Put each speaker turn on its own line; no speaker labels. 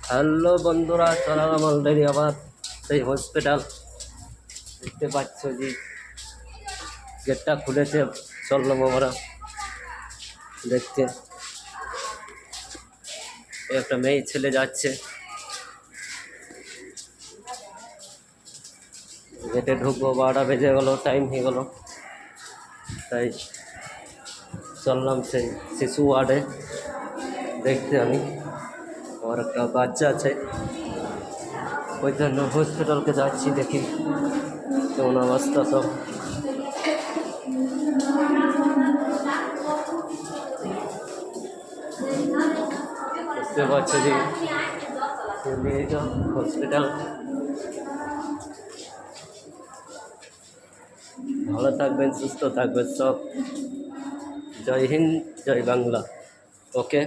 Hello বন্ধুরা, চলালাম already আবার সেই হসপিটাল। দেখতে পাচ্ছ যে গেটটা খুলেছে, চললাম আমরা দেখতে। একটা মেয়ে ছেলে যাচ্ছে, গেটে ঢুকবো। 12টা বেজে গেল, টাইম হয়ে গেল, তাই চললাম সেই শিশু ওয়ার্ডে দেখতে। আমার একটা বাচ্চা আছে, ওই জন্য হসপিটালকে যাচ্ছি, দেখি কেমন অবস্থা সব। বুঝতে পারছো যে হসপিটাল। ভালো থাকবেন, সুস্থ থাকবেন সব। জয় হিন্দ, জয় বাংলা। ওকে।